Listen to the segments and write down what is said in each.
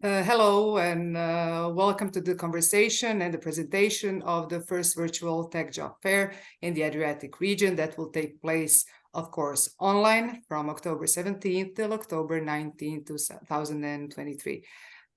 Hello and welcome to the conversation and the presentation of the first virtual tech job fair in the Adriatic region that will take place, of course, online from October 17th till October 19th, 2023.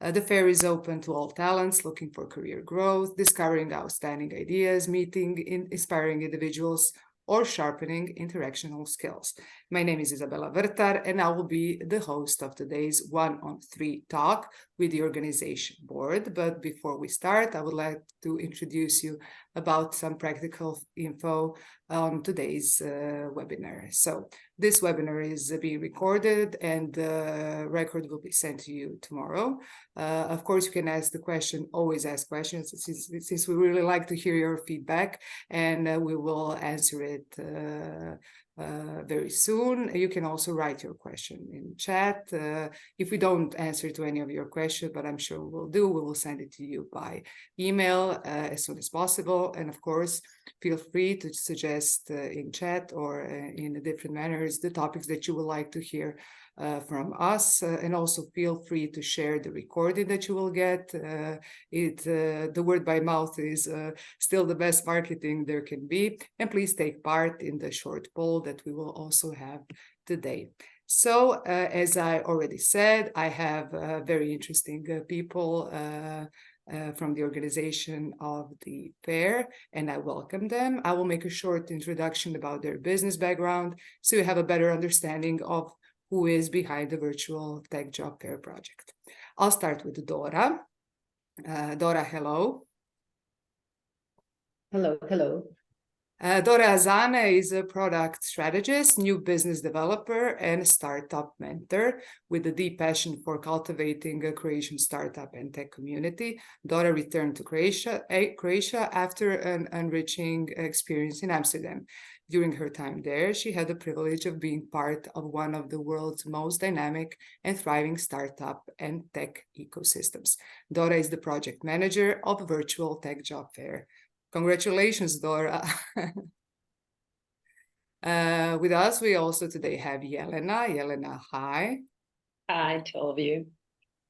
The fair is open to all talents looking for career growth, discovering outstanding ideas, meeting inspiring individuals, or sharpening interactional skills. My name is Izabela Vrtar, and I will be the host of today's 1-on-3 talk with the organization board. But before we start, I would like to introduce you about some practical info on today's webinar. So this webinar is being recorded and the record will be sent to you tomorrow. Of course, you can ask the question, always ask questions, since we really like to hear your feedback, and we will answer it very soon. You can also write your question in chat. If we don't answer to any of your questions, but I'm sure we will send it to you by email as soon as possible. And of course, feel free to suggest in chat or in different manners the topics that you would like to hear from us, and also feel free to share the recording that you will get. The word by mouth is still the best marketing there can be, and please take part in the short poll that we will also have today. So as I already said, I have very interesting people from the organization of the fair, and I welcome them. I will make a short introduction about their business background so you have a better understanding of who is behind the virtual tech job fair project. I'll start with Dora. Dora, hello. Hello. Dora Zane is a product strategist, new business developer, and startup mentor with a deep passion for cultivating a Croatian startup and tech community. Dora returned to Croatia after an enriching experience in Amsterdam. During her time there, she had the privilege of being part of one of the world's most dynamic and thriving startup and tech ecosystems. Dora is the project manager of Virtual Tech Job Fair. Congratulations, Dora. With us, we also today have Jelena. Jelena, hi. Hi to all of you.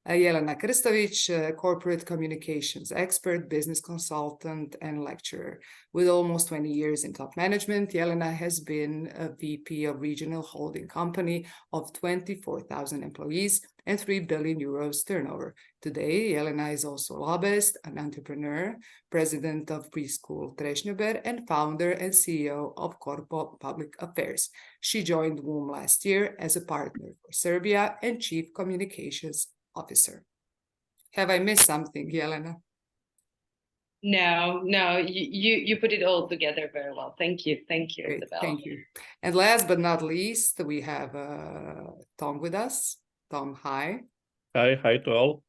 Jelena Krstović, corporate communications expert, business consultant, and lecturer. With almost 20 years in top management, Jelena has been a VP of regional holding company of 24,000 employees and 3 billion euros turnover. Today, Jelena is also a lobbyist, an entrepreneur, president of Preschool Trešnjober, and founder and CEO of Corpo Public Affairs. She joined Woom last year as a partner for Serbia and chief communications officer. Have I missed something, Jelena? No, you put it all together very well. Thank you, Great, Izabela. thank you. And last but not least, we have Tom with us. Tom, hi. Hi to all.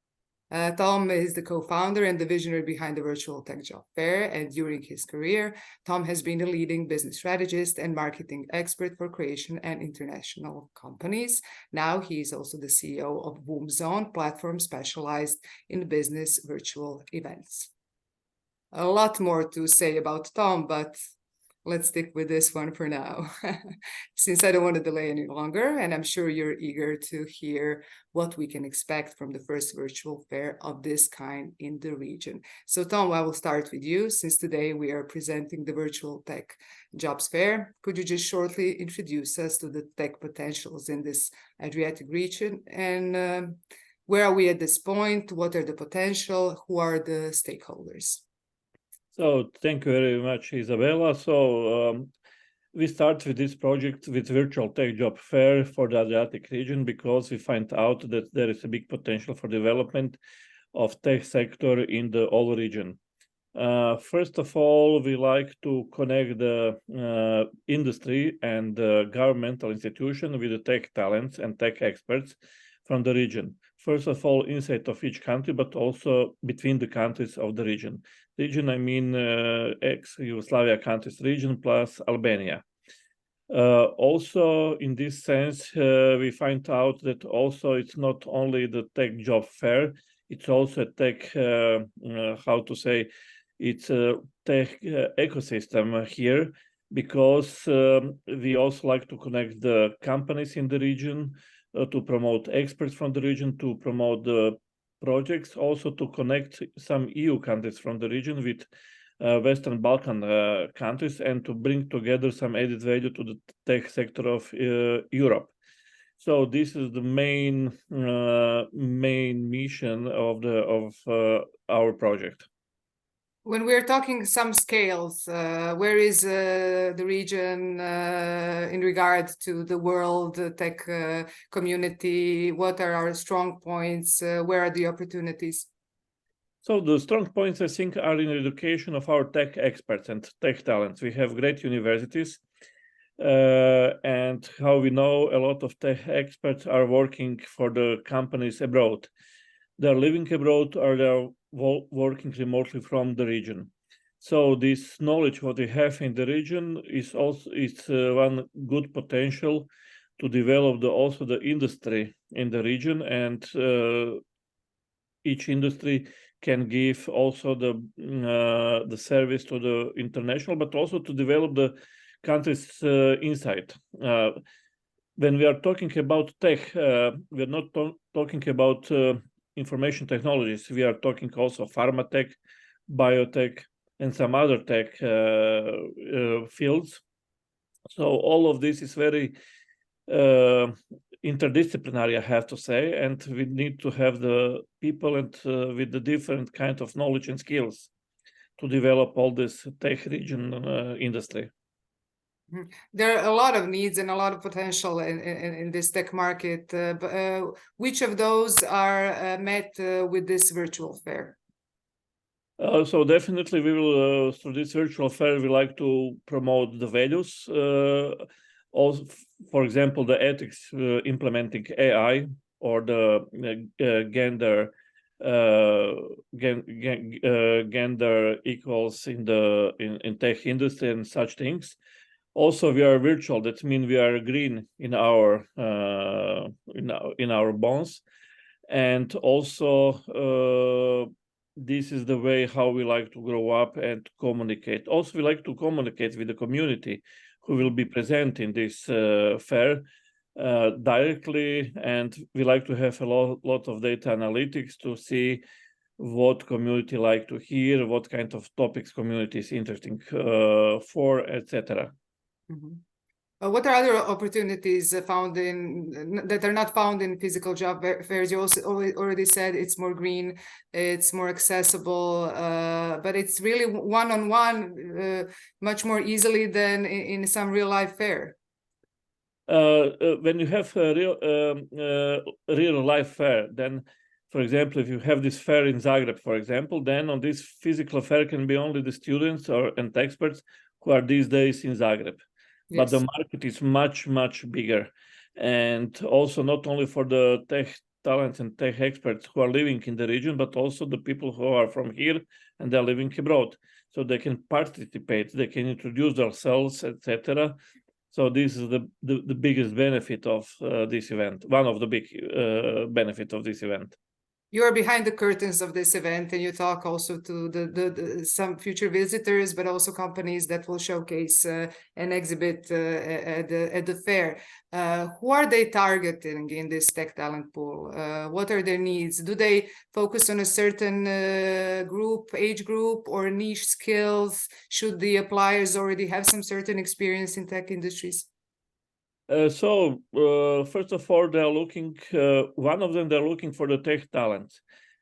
Tom is the co-founder and the visionary behind the Virtual Tech Job Fair, and during his career, Tom has been a leading business strategist and marketing expert for Croatian and international companies. Now he is also the CEO of Woom Zone, platform specialized in business virtual events. A lot more to say about Tom, but let's stick with this one for now, since I don't want to delay any longer, and I'm sure you're eager to hear what we can expect from the first virtual fair of this kind in the region. So Tom, I will start with you, since today we are presenting the Virtual Tech Jobs Fair. Could you just shortly introduce us to the tech potentials in this Adriatic region, and where are we at this point? What are the potential? Who are the stakeholders? So thank you very much, Izabela. So we start with this project with Virtual Tech Job Fair for the Adriatic region because we find out that there is a big potential for development of tech sector in the whole region. First of all, we like to connect the industry and the governmental institution with the tech talents and tech experts from the region. First of all, inside of each country, but also between the countries of the region. Region, I mean ex-Yugoslavia countries region plus Albania. Also, in this sense, we find out that also it's not only the tech job fair, it's also a tech, how to say, it's a tech ecosystem here, because we also like to connect the companies in the region, to promote experts from the region, to promote the projects, also to connect some EU countries from the region with Western Balkan countries, and to bring together some added value to the tech sector of Europe. So this is the main mission of our project. When we're talking some scales, where is the region in regard to the world tech community? What are our strong points? Where are the opportunities? So the strong points, I think, are in education of our tech experts and tech talents. We have great universities, and how we know, a lot of tech experts are working for the companies abroad. They're living abroad, or they're working remotely from the region. So this knowledge what we have in the region is also one good potential to develop also the industry in the region, and each industry can give also the service to the international, but also to develop the countries inside. When we are talking about tech, we're not talking about information technologies. We are talking also pharma tech, biotech, and some other tech fields. So all of this is very interdisciplinary, I have to say, and we need to have the people and with the different kind of knowledge and skills to develop all this tech region industry. There are a lot of needs and a lot of potential in this tech market. But which of those are met with this virtual fair? So definitely we will, through this virtual fair, we like to promote the values. Also, for example, the ethics implementing AI, or the gender equals in tech industry and such things. Also, we are virtual. That means we are green in our bonds, and also this is the way how we like to grow up and communicate. Also, we like to communicate with the community who will be present in this fair directly, and we like to have a lot of data analytics to see what community like to hear, what kind of topics community is interesting for, etc. Mm-hmm. What are other opportunities found that are not found in physical job fairs? You also already said it's more green, it's more accessible, but it's really one-on-one much more easily than in some real-life fair. When you have a real-life fair, then, for example, if you have this fair in Zagreb, for example, then on this physical fair can be only the students and experts who are these days in Zagreb. Yes. But the market is much, much bigger. And also not only for the tech talents and tech experts who are living in the region, but also the people who are from here and they're living abroad. So they can participate, they can introduce themselves, etc. So this is the biggest benefit of this event, one of the big benefits of this event. You are behind the curtains of this event, and you talk also to some future visitors, but also companies that will showcase and exhibit at the fair. Who are they targeting in this tech talent pool? What are their needs? Do they focus on a certain age group, or niche skills? Should the appliers already have some certain experience in tech industries? First of all, they're looking, one of them, they're looking for the tech talents.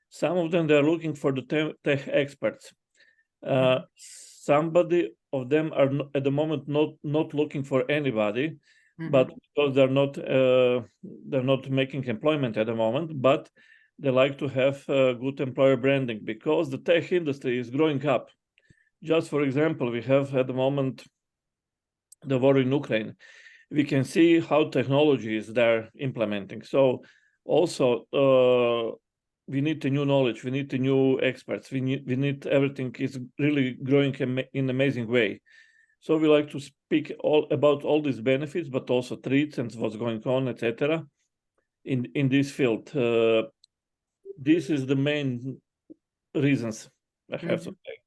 Some of them, they're looking for the tech experts. Somebody of them are at the moment not looking for anybody, but because they're not making employment at the moment, but they like to have good employer branding, because the tech industry is growing up. Just for example, we have at the moment the war in Ukraine. We can see how technologies they're implementing. So also we need the new knowledge, we need the new experts, we need everything is really growing in an amazing way. So we like to speak about all these benefits, but also threats and what's going on, etc. in this field. This is the main reasons, I have to say.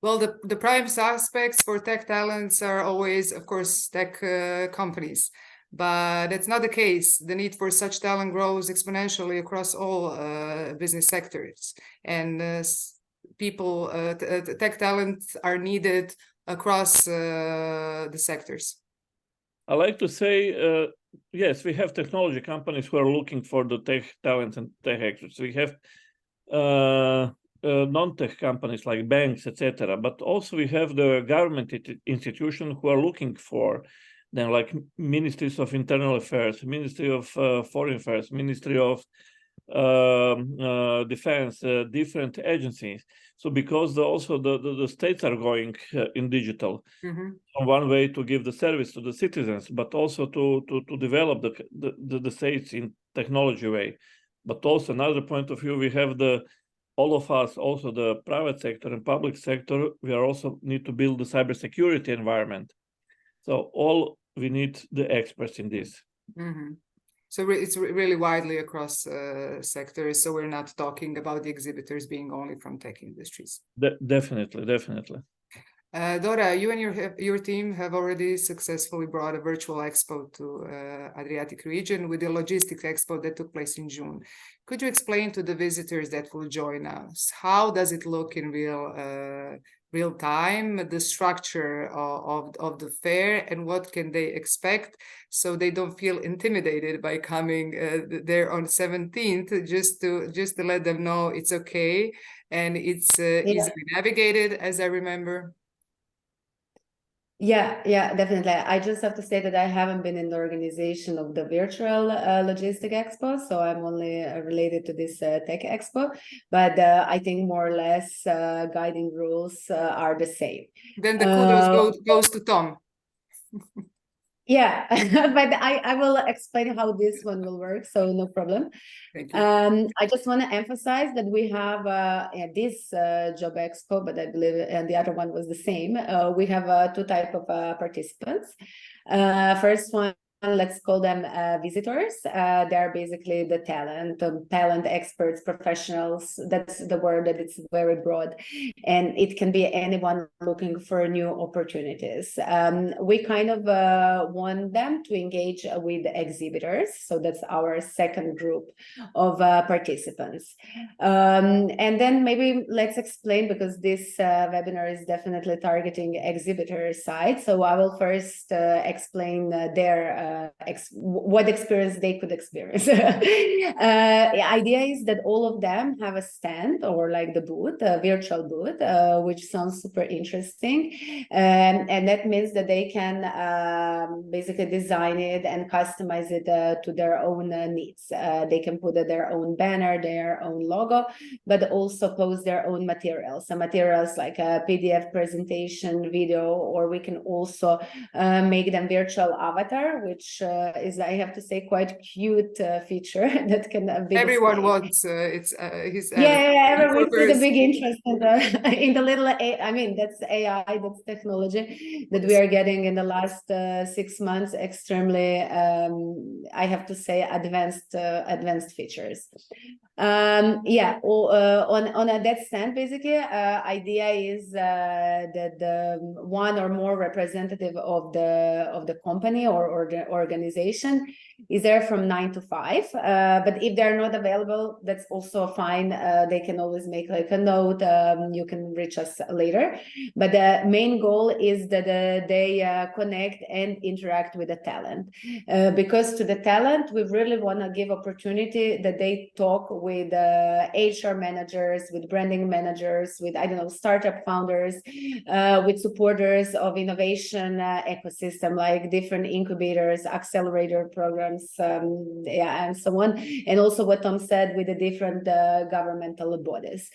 Well, the prime suspects for tech talents are always, of course, tech companies. but it's not the case. The need for such talent grows exponentially across all business sectors, and people, tech talent are needed across the sectors. I like to say, yes, we have technology companies who are looking for the tech talent and tech experts. We have non-tech companies like banks, etc. But also we have the government institutions who are looking for them, like ministries of internal affairs, Ministry of Foreign Affairs, Ministry of defense, different agencies. So because also the states are going in digital, one way to give the service to the citizens, but also to develop the states in technology way. But also another point of view, we have all of us, also the private sector and public sector, we are also need to build the cybersecurity environment. So we need the experts in this. So it's really widely across sectors. So we're not talking about the exhibitors being only from tech industries. Definitely. Dora, you and your team have already successfully brought a virtual expo to Adriatic region with the logistics expo that took place in June. Could you explain to the visitors that will join us, how does it look in real time, the structure of the fair, and what can they expect, so they don't feel intimidated by coming there on 17th, just to let them know it's okay and it's easily navigated, as I remember? Yeah, definitely. I just have to say that I haven't been in the organization of the virtual logistic expo, so I'm only related to this tech expo. But I think more or less guiding rules are the same. Then the kudos goes to Tom. Yeah, but I will explain how this one will work, so no problem. Thank you. I just want to emphasize that we have this job expo, but I believe the other one was the same. We have two types of participants. First one, let's call them visitors. They're basically the talent experts, professionals. That's the word, that it's very broad, and it can be anyone looking for new opportunities. We kind of want them to engage with the exhibitors, so that's our second group of participants. And then maybe let's explain, because this webinar is definitely targeting exhibitor side. So I will first explain their what experience they could experience. The idea is that all of them have a stand, or like the booth, a virtual booth, which sounds super interesting. And that means that they can basically design it and customize it to their own needs. They can put their own banner, their own logo, but also post their own materials. Some materials like a PDF presentation, video, or we can also make them virtual avatar, which is, I have to say, quite cute feature that can be everyone displayed. wants his Everyone sees a big interest in the little I mean, that's AI, that's technology that we are getting in the last 6 months, extremely I have to say advanced features. On that stand, basically idea is that one or more representative of the company or the organization is there from 9 to 5, but if they're not available, that's also fine. They can always make like a note. You can reach us later, but the main goal is that they connect and interact with the talent, because to the talent we really want to give opportunity that they talk with HR managers, with branding managers, with, I don't know, startup founders, with supporters of innovation ecosystem, like different incubators, accelerator programs, and so on. And also what Tom said, with the different governmental bodies.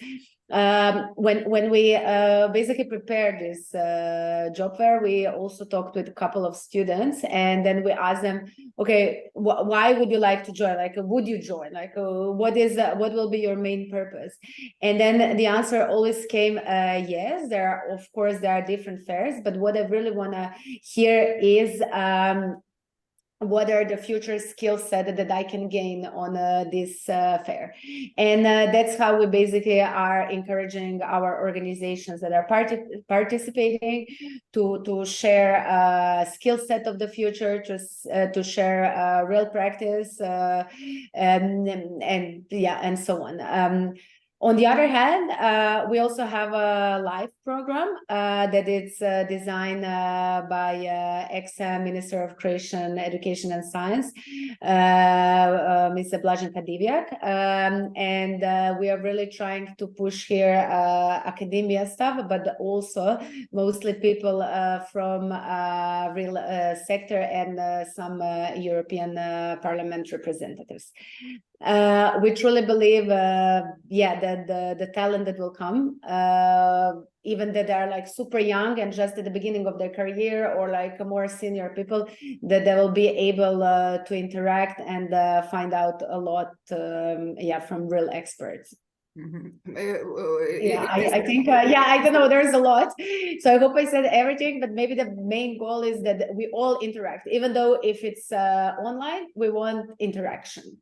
When we basically prepared this job fair, we also talked with a couple of students, and then we asked them, okay, why would you like to join? Like, would you join? Like, what will be your main purpose? And then the answer always came, yes, there are different fairs, but what I really want to hear is what are the future skill set that I can gain on this fair. And that's how we basically are encouraging our organizations that are participating to share skill set of the future, to share real practice, and yeah, and so on. On the other hand, we also have a live program that is designed by ex-Minister of Croatian Education and Science, Mr. Blažen Kadiviak. And we are really trying to push here academia stuff, but also mostly people from real sector and some European Parliament representatives. We truly believe, that the talent that will come, even that are like super young and just at the beginning of their career, or like more senior people, that they will be able to interact and find out a lot, from real experts. I think, I don't know, there's a lot. So I hope I said everything, but maybe the main goal is that we all interact, even though if it's online, we want interaction.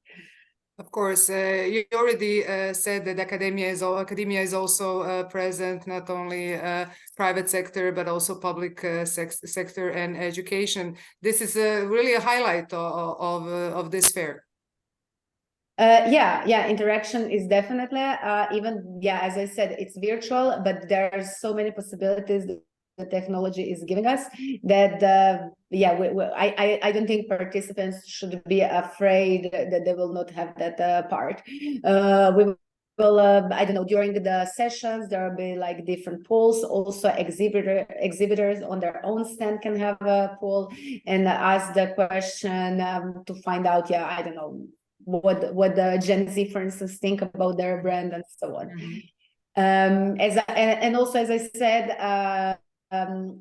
Of course, you already said that academia is also present, not only private sector, but also public sector and education. This is really a highlight of this fair. Interaction is definitely, as I said, it's virtual, but there are so many possibilities the technology is giving us that I don't think participants should be afraid that they will not have that part. We will, I don't know, during the sessions there will be like different polls. Also exhibitors on their own stand can have a poll and ask the question to find out, I don't know, what the Gen Z, for instance, think about their brand and so on. And also, as I said,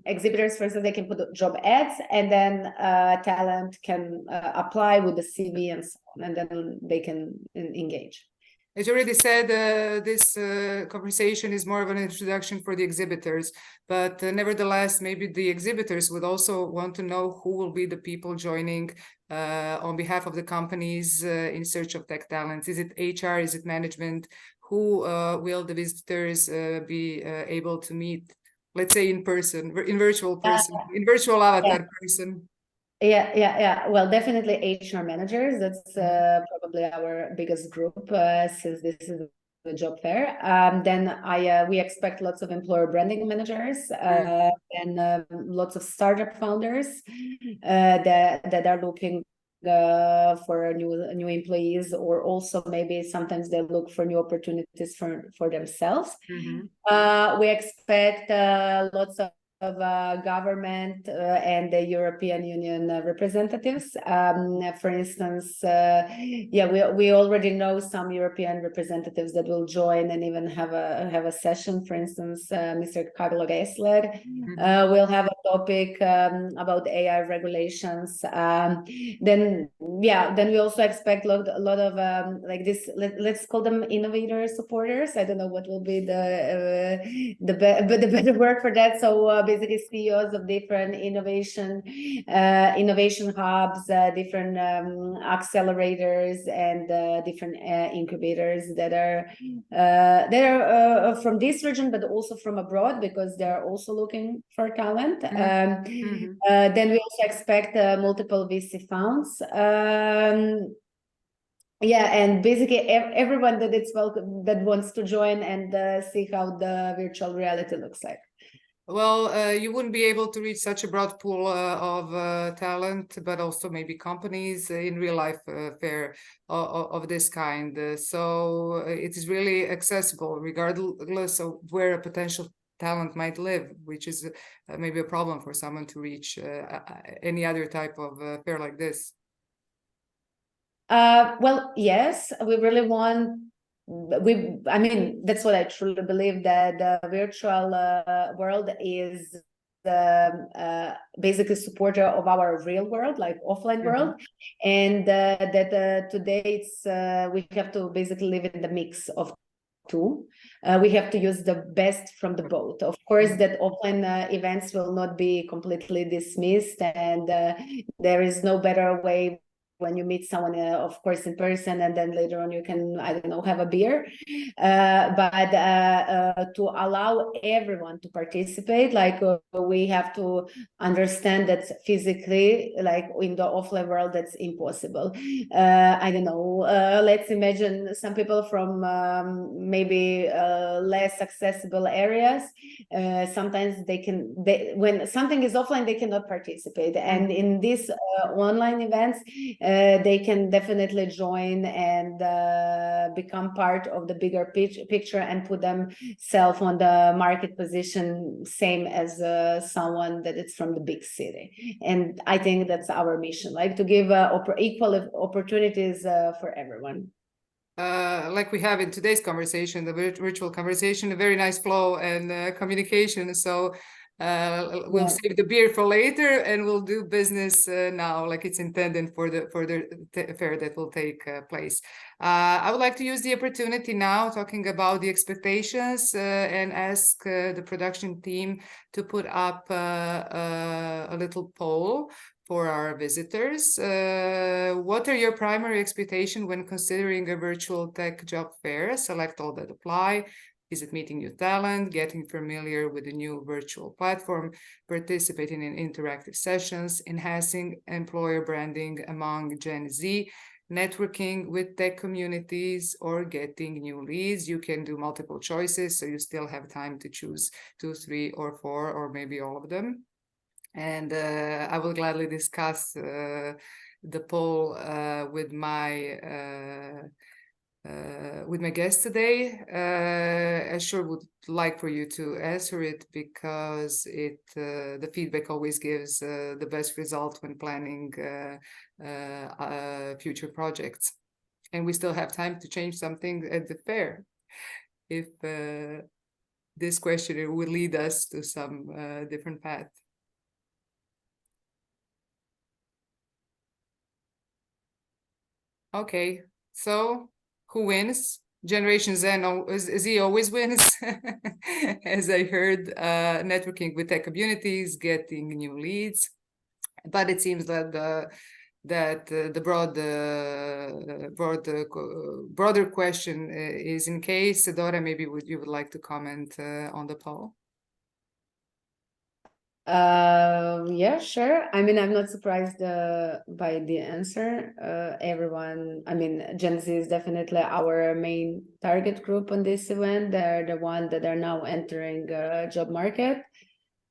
exhibitors, for instance, they can put job ads, and then talent can apply with the CV and so on, and then they can engage. As you already said, this conversation is more of an introduction for the exhibitors, but nevertheless, maybe the exhibitors would also want to know who will be the people joining on behalf of the companies in search of tech talents. Is it HR? Is it management? Who will the visitors be able to meet? Let's say in person, in virtual person, in virtual avatar person. Well, definitely HR managers. That's probably our biggest group since this is the job fair. Then we expect lots of employer branding managers and lots of startup founders that are looking for new employees, or also maybe sometimes they look for new opportunities for themselves. We expect lots of government and the European Union representatives. For instance, we already know some European representatives that will join and even have a session. For instance, Mr. Carlo Gessler will have a topic about AI regulations. Then we also expect a lot of like this. Let's call them innovator supporters. I don't know what will be the better word for that. So basically CEOs of different innovation hubs, different accelerators, and different incubators that are from this region, but also from abroad, because they're also looking for talent. Then we also expect multiple VC funds. And basically everyone that it's welcome, that wants to join and see how the virtual reality looks like. Well, you wouldn't be able to reach such a broad pool of talent, but also maybe companies in real life fair of this kind. So it is really accessible regardless of where a potential talent might live, which is maybe a problem for someone to reach any other type of fair like this. Well, yes, we really want. I mean, that's what I truly believe, that the virtual world is basically supporter of our real world, like offline world, and that today it's we have to basically live in the mix of two. We have to use the best from the both. Of course, that offline events will not be completely dismissed, and there is no better way when you meet someone, of course, in person, and then later on you can, I don't know, have a beer. But to allow everyone to participate, like we have to understand that physically, like in the offline world, that's impossible. I don't know, let's imagine some people from maybe less accessible areas. Sometimes when something is offline, they cannot participate. And in these online events, they can definitely join and become part of the bigger picture and put themselves on the market position, same as someone that is from the big city. And I think that's our mission, like to give equal opportunities for everyone. Like we have in today's conversation, the virtual conversation, a very nice flow and communication. So we'll save the beer for later, and we'll do business now, like it's intended for the fair that will take place. I would like to use the opportunity now, talking about the expectations, and ask the production team to put up a little poll for our visitors. What are your primary expectations when considering a virtual tech job fair? Select all that apply. Is it meeting new talent, getting familiar with the new virtual platform, participating in interactive sessions, enhancing employer branding among Gen Z, networking with tech communities, or getting new leads? You can do multiple choices, so you still have time to choose 2, 3, or 4, or maybe all of them. And I will gladly discuss the poll with my guest today. I sure would like for you to answer it, because the feedback always gives the best result when planning future projects. And we still have time to change something at the fair if this question will lead us to some different path. Okay, so who wins? Generation Z always wins, as I heard, networking with tech communities, getting new leads. But it seems that the broader question is in case. Dora, maybe you would like to comment on the poll? Yeah, sure. I mean, I'm not surprised by the answer. Everyone, I mean, Gen Z is definitely our main target group on this event. They're the one that are now entering job market.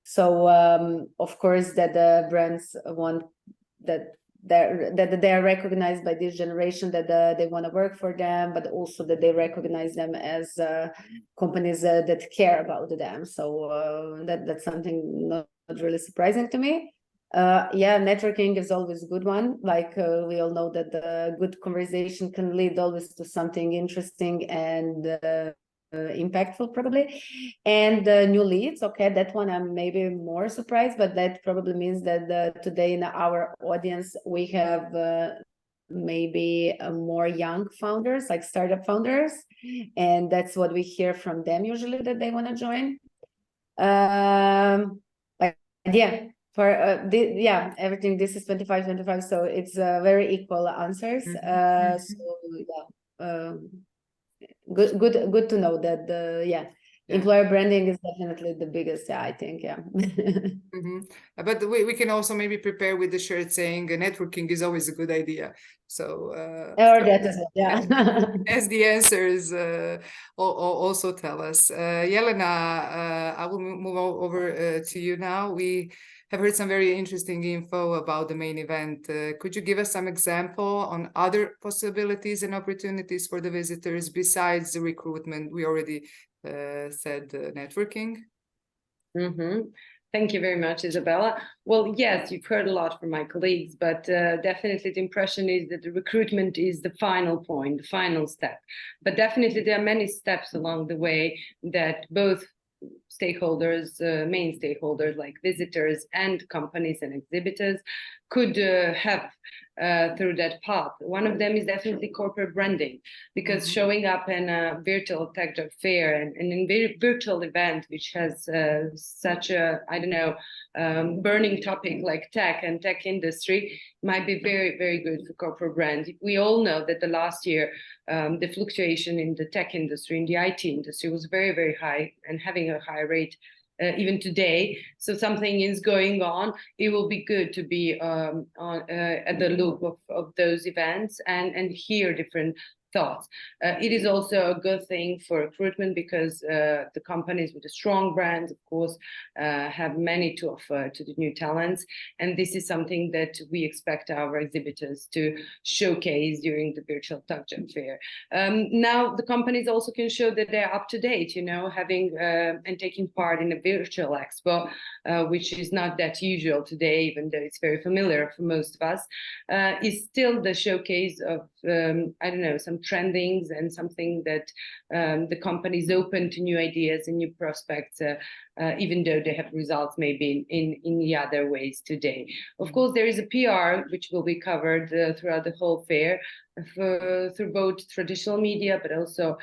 So, of course, that the brands want that they are recognized by this generation, that they want to work for them, but also that they recognize them as companies that care about them. So that's something not really surprising to me. Yeah, networking is always a good one. Like we all know that the good conversation can lead always to something interesting and impactful, probably. And new leads, okay, that one I'm maybe more surprised, but that probably means that today in our audience we have maybe more young founders, like startup founders, and that's what we hear from them usually, that they want to join. But yeah, for everything, this is 25, so it's very equal answers. So yeah, good to know that employer branding is definitely the biggest. I think. But we can also maybe prepare with the shirt saying networking is always a good idea. So or that as well, as the answers also tell us. Jelena, I will move over to you now. We have heard some very interesting info about the main event. Could you give us some example on other possibilities and opportunities for the visitors besides the recruitment? We already said networking. Thank you very much, Izabela. Well, yes, you've heard a lot from my colleagues, but definitely the impression is that the recruitment is the final point, the final step. But definitely there are many steps along the way that both stakeholders, main stakeholders like visitors and companies and exhibitors could have through that path. One of them is definitely corporate branding, because showing up in a virtual tech job fair and in very virtual event, which has such a, I don't know, burning topic like tech and tech industry, might be very, very good for corporate brand. We all know that the last year, the fluctuation in the tech industry, in the IT industry, was very, very high and having a high rate even today. So something is going on. It will be good to be at the loop of those events and hear different thoughts. It is also a good thing for recruitment, because the companies with a strong brand, of course, have many to offer to the new talents. And this is something that we expect our exhibitors to showcase during the virtual tech job fair. Now, the companies also can show that they're up to date, you know, having and taking part in a virtual expo, which is not that usual today, even though it's very familiar for most of us, is still the showcase of, I don't know, some trendings and something that the company is open to new ideas and new prospects, even though they have results maybe in the other ways today. Of course, there is a PR which will be covered throughout the whole fair through both traditional media, but also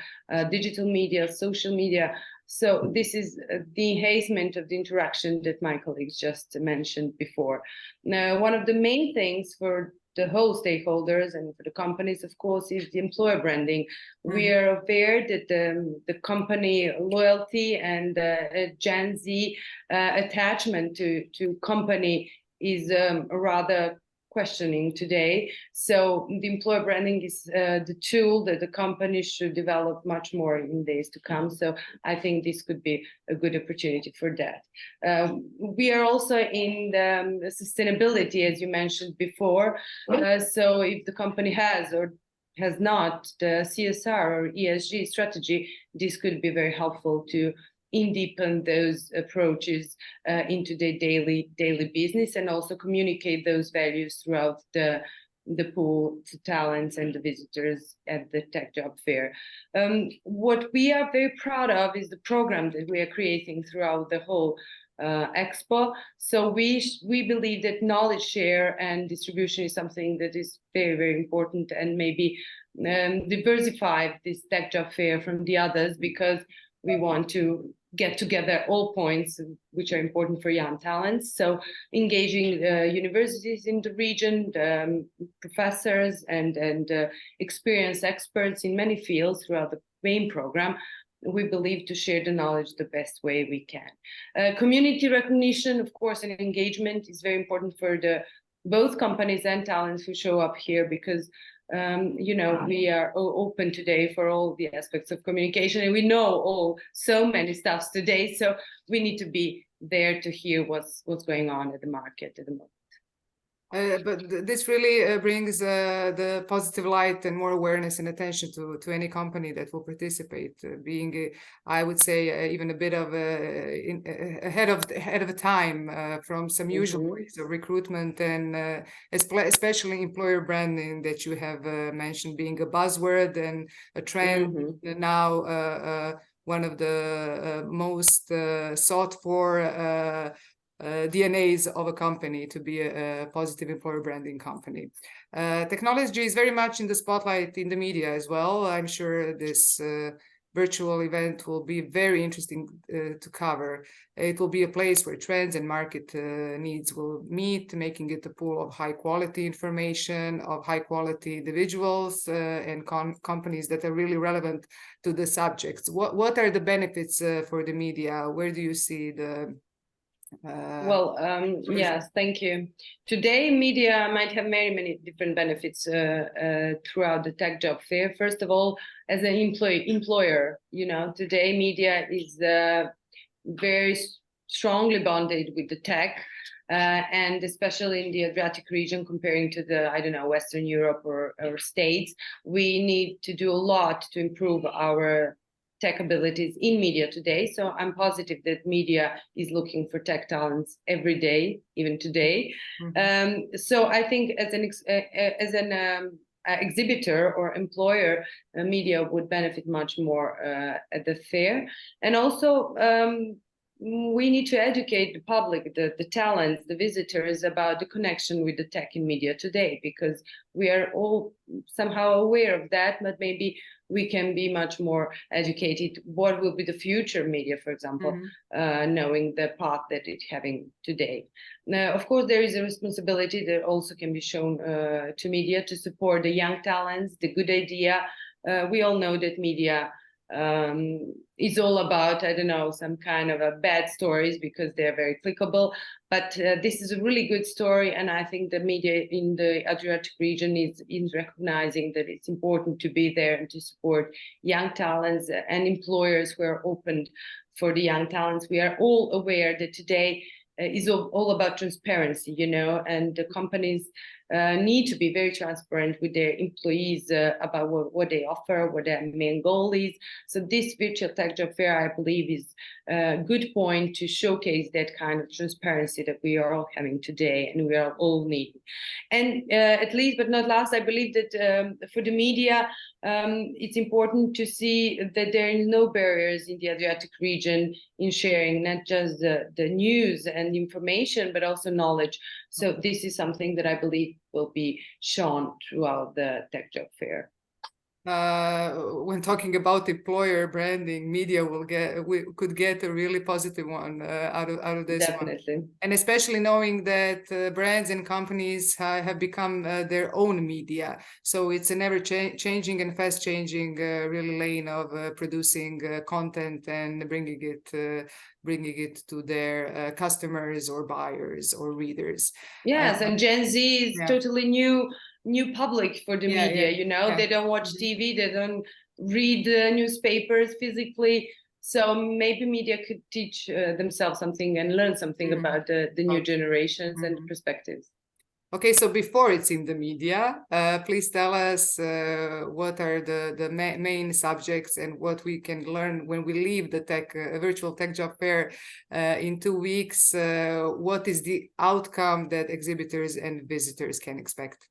digital media, social media. So this is the enhancement of the interaction that my colleagues just mentioned before. Now, one of the main things for the whole stakeholders and for the companies, of course, is the employer branding. We are aware that the company loyalty and Gen Z attachment to company is rather questioning today. So the employer branding is the tool that the company should develop much more in days to come. So I think this could be a good opportunity for that. We are also in the sustainability, as you mentioned before. So if the company has or has not the CSR or ESG strategy, this could be very helpful to deepen those approaches into their daily business, and also communicate those values throughout the pool to talents and the visitors at the tech job fair. What we are very proud of is the program that we are creating throughout the whole Expo. So we believe that knowledge share and distribution is something that is very, very important, and maybe diversify this tech job fair from the others, because we want to get together all points which are important for young talents. So engaging universities in the region, professors and experienced experts in many fields throughout the main program, we believe, to share the knowledge the best way we can. Community recognition, of course, and engagement is very important for both companies and talents who show up here, because you know, we are open today for all the aspects of communication, and we know so many stuffs today. So we need to be there to hear what's going on at the market at the moment. But this really brings the positive light and more awareness and attention to any company that will participate, being, I would say, even a bit of ahead of a time from some usual ways of recruitment, and especially employer branding that you have mentioned being a buzzword and a trend now. One of the most sought for DNAs of a company to be a positive employer branding company. Technology is very much in the spotlight in the media as well. I'm sure this virtual event will be very interesting to cover. It will be a place where trends and market needs will meet, making it a pool of high quality information, of high quality individuals and companies that are really relevant to the subjects. What are the benefits for the media? Where do you see the yes, thank you. Today, media might have many different benefits throughout the tech job fair. First of all, as an employer, you know, today media is very strongly bonded with the tech, and especially in the Adriatic region, comparing to the, I don't know, Western Europe or States, we need to do a lot to improve our tech abilities in media today. So I'm positive that media is looking for tech talents every day, even today. So I think as an exhibitor or employer, media would benefit much more at the fair. And also we need to educate the public, the talents, the visitors about the connection with the tech in media today, because we are all somehow aware of that, but maybe we can be much more educated. What will be the future media, for example, knowing the path that it's having today. Now, of course, there is a responsibility that also can be shown to media to support the young talents, the good idea. We all know that media is all about, I don't know, some kind of a bad stories because they're very clickable. But this is a really good story, and I think the media in the Adriatic region is recognizing that it's important to be there and to support young talents and employers who are open for the young talents. We are all aware that today is all about transparency, you know, and the companies need to be very transparent with their employees about what they offer, what their main goal is. So this virtual tech job fair, I believe, is a good point to showcase that kind of transparency that we are all having today and we are all needing. And at least, but not last, I believe that for the media, it's important to see that there are no barriers in the Adriatic region in sharing not just the news and information, but also knowledge. So this is something that I believe will be shown throughout the Tech Job Fair. When talking about employer branding, media could get a really positive one out of this. Definitely. One. And especially knowing that brands and companies have become their own media. So it's an ever-changing and fast-changing really lane of producing content and bringing it to their customers or buyers or readers. Yes, and Gen Z is totally new public for the media, you know, they don't watch TV, they don't read newspapers physically. So maybe media could teach themselves something and learn something about the new generations and perspectives. Okay, so before it's in the media, please tell us what are the main subjects and what we can learn when we leave the virtual tech job fair in 2 weeks. What is the outcome that exhibitors and visitors can expect?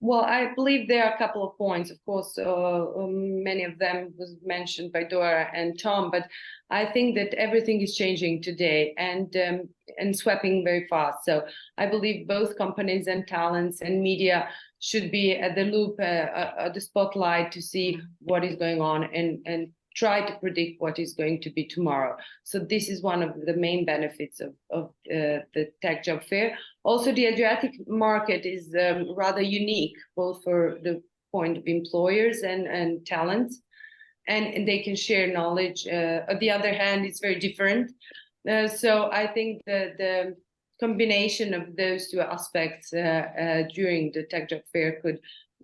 Well, I believe there are a couple of points. Of course, many of them was mentioned by Dora and Tom, but I think that everything is changing today and swapping very fast. So I believe both companies and talents and media should be at the loop, at the spotlight to see what is going on and try to predict what is going to be tomorrow. So this is one of the main benefits of the Tech Job Fair. Also, the Adriatic market is rather unique, both for the point of employers and talents, and they can share knowledge. On the other hand, it's very different. So I think the combination of those two aspects during the Tech Job Fair could,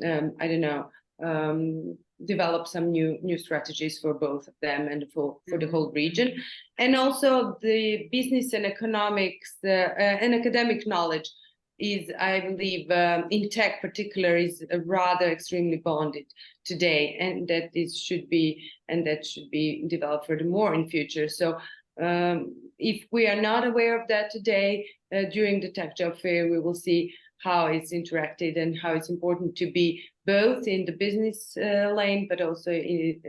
I don't know, develop some new strategies for both of them and for the whole region. And also the business and economics and academic knowledge is, I believe, in tech particular, is rather extremely bonded today, and that should be developed furthermore in future. So if we are not aware of that today, during the Tech Job Fair, we will see how it's interacted and how it's important to be both in the business lane, but also in,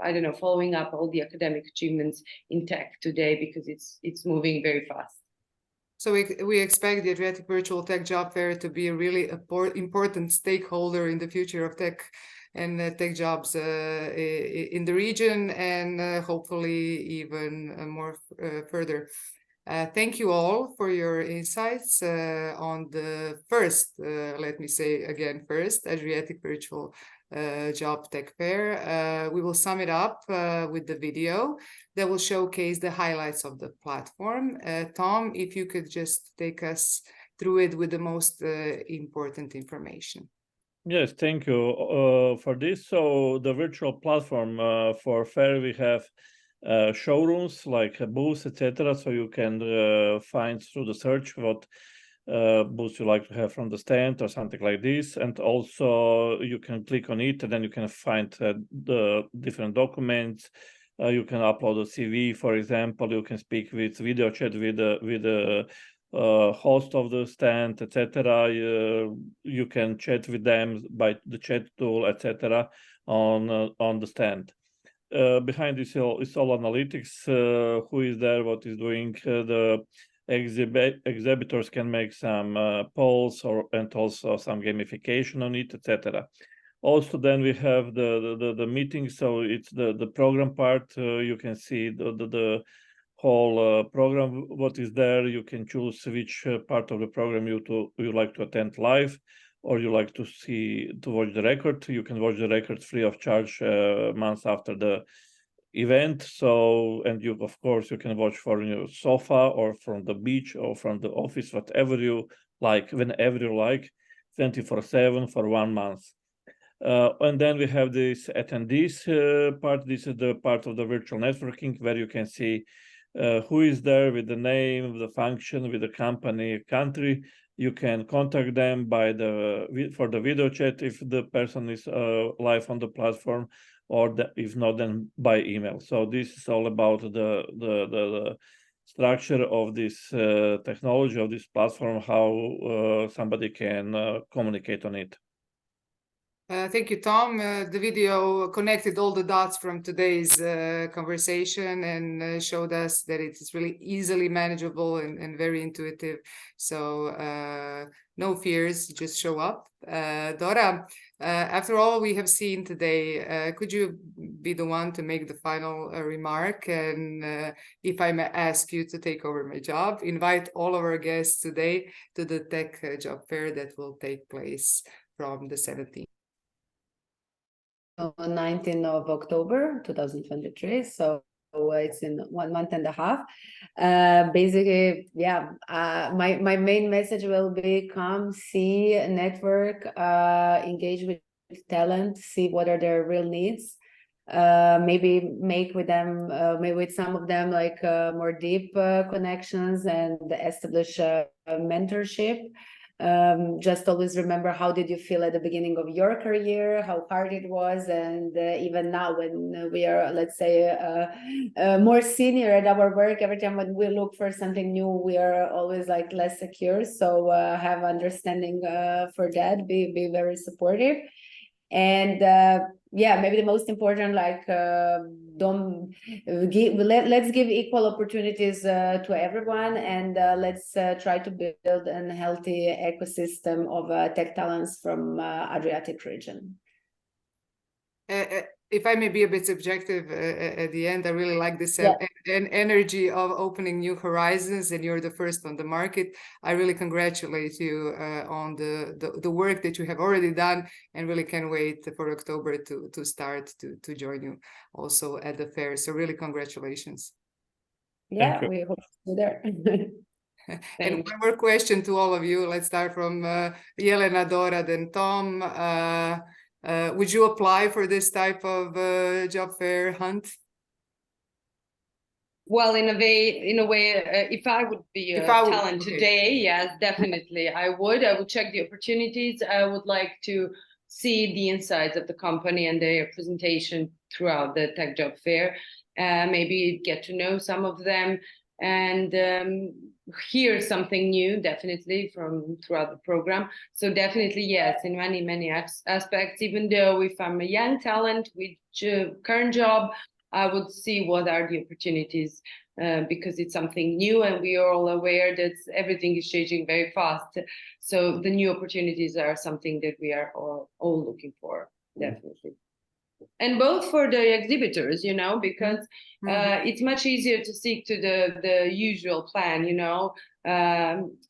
I don't know, following up all the academic achievements in tech today, because it's moving very fast. So we expect the Adriatic Virtual Tech Job Fair to be a really important stakeholder in the future of tech and tech jobs in the region, and hopefully even more further. Thank you all for your insights on the first, let me say again, first Adriatic Virtual Job Tech Fair. We will sum it up with the video that will showcase the highlights of the platform. Tom, if you could just take us through it with the most important information. Yes, thank you for this. So the virtual platform for fair, we have showrooms like booths, etc. So you can find through the search what booths you like to have from the stand or something like this. And also you can click on it and then you can find the different documents. You can upload a CV, for example. You can speak with video chat with the host of the stand, etc. You can chat with them by the chat tool, etc. on the stand. behind this is all analytics, who is there, what is doing. The exhibitors can make some polls and also some gamification on it, etc. Also, then we have the meeting, so it's the program part. You can see the whole program, what is there. You can choose which part of the program you like to attend live, or you like to watch the record. You can watch the record free of charge months after the event. So, and you, of course, you can watch from your sofa or from the beach or from the office, whatever you like, whenever you like, 24/7 for 1 month. And then we have this attendees part. This is the part of the virtual networking where you can see who is there with the name, the function, with the company, country. You can contact them for the video chat if the person is live on the platform, or if not, then by email. So this is all about the structure of this technology, of this platform, how somebody can communicate on it. Thank you, Tom. The video connected all the dots from today's conversation and showed us that it is really easily manageable and very intuitive. So no fears, just show up. Dora, after all we have seen today, could you be the one to make the final remark? And if I may ask you to take over my job, invite all of our guests today to the Tech Job Fair that will take place from the 17th. On 19th of October 2023, so it's in 1 month and a half. Basically, yeah, my main message will be come, see, network, engage with talent, see what are their real needs, maybe make with them, maybe with some of them like more deep connections and establish mentorship. Just always remember, how did you feel at the beginning of your career, how hard it was, and even now when we are, let's say, more senior at our work, every time when we look for something new, we are always like less secure. So have understanding for that, be very supportive. And yeah, maybe the most important, like let's give equal opportunities to everyone, and let's try to build a healthy ecosystem of tech talents from Adriatic region. If I may be a bit subjective at the end, I really like this energy of opening new horizons, and you're the first on the market. I really congratulate you on the work that you have already done, and really can't wait for October to start to join you also at the fair. So really congratulations. Yeah, we hope to be there. And one more question to all of you. Let's start from Jelena, Dora, then Tom. Would you apply for this type of job fair hunt? Well, in a way, if I would be a talent today, yes, definitely, I would check the opportunities. I would like to see the insides of the company and their presentation throughout the tech job fair. Maybe get to know some of them and hear something new, definitely, from throughout the program. So definitely, yes, in many aspects. Even though if I'm a young talent with current job, I would see what are the opportunities, because it's something new, and we are all aware that everything is changing very fast. So the new opportunities are something that we are all looking for, definitely. And both for the exhibitors, because it's much easier to stick to the usual plan,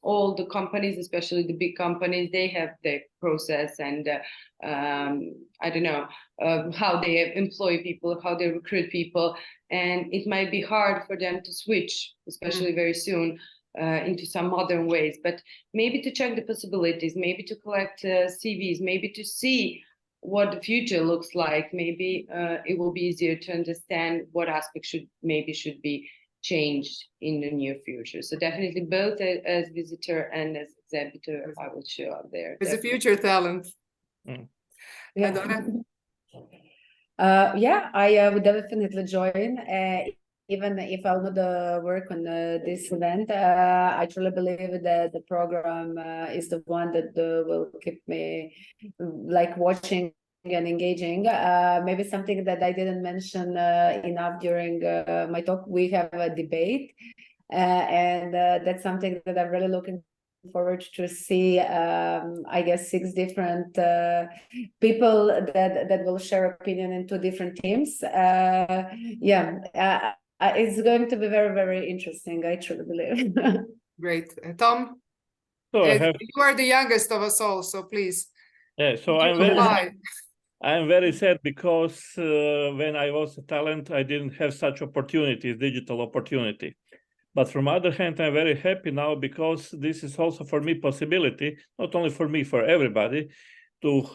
all the companies, especially the big companies, they have their process, and I don't know how they employ people, how they recruit people, and it might be hard for them to switch, especially very soon, into some modern ways. But maybe to check the possibilities, maybe to collect CVs, maybe to see what the future looks like. Maybe it will be easier to understand what aspects should be changed in the near future. So definitely both as visitor and as exhibitor, I will show up there. As a future talent. Yeah. Yeah, I would definitely join. Even if I'll not work on this event, I truly believe that the program is the one that will keep me like watching and engaging. Maybe something that I didn't mention enough during my talk, we have a debate, and that's something that I'm really looking forward to see. I guess 6 different people that will share opinion in 2 different teams. It's going to be very, very interesting, I truly believe. Great. Tom, So you are the youngest of us all, so please. yeah, so I'm very sad because when I was a talent, I didn't have such opportunities, digital opportunity. But from other hand, I'm very happy now because this is also for me possibility, not only for me, for everybody, to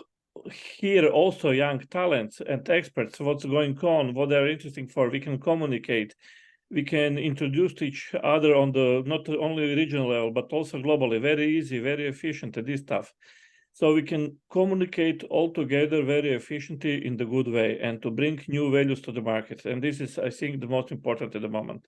hear also young talents and experts, what's going on, what they're interesting for. We can communicate, we can introduce to each other on the not only regional level, but also globally, very easy, very efficient at this stuff. So we can communicate all together very efficiently in the good way and to bring new values to the market. And this is, I think, the most important at the moment.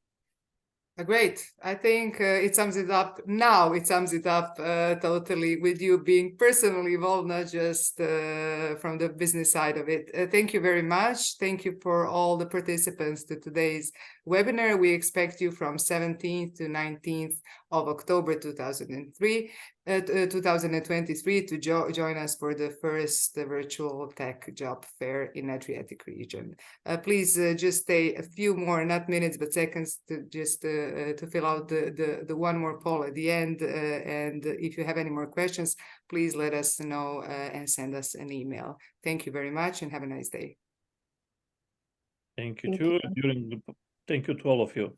Great. I think it sums it up now. It sums it up totally with you being personally involved, not just from the business side of it. Thank you very much. Thank you for all the participants to today's webinar. We expect you from 17th to 19th of October 2023 to join us for the first virtual tech job fair in Adriatic region. Please just stay a few more, not minutes, but seconds to just to fill out the one more poll at the end. And if you have any more questions, please let us know and send us an email. Thank you very much and have a nice day. Thank you too. Thank you to all of you.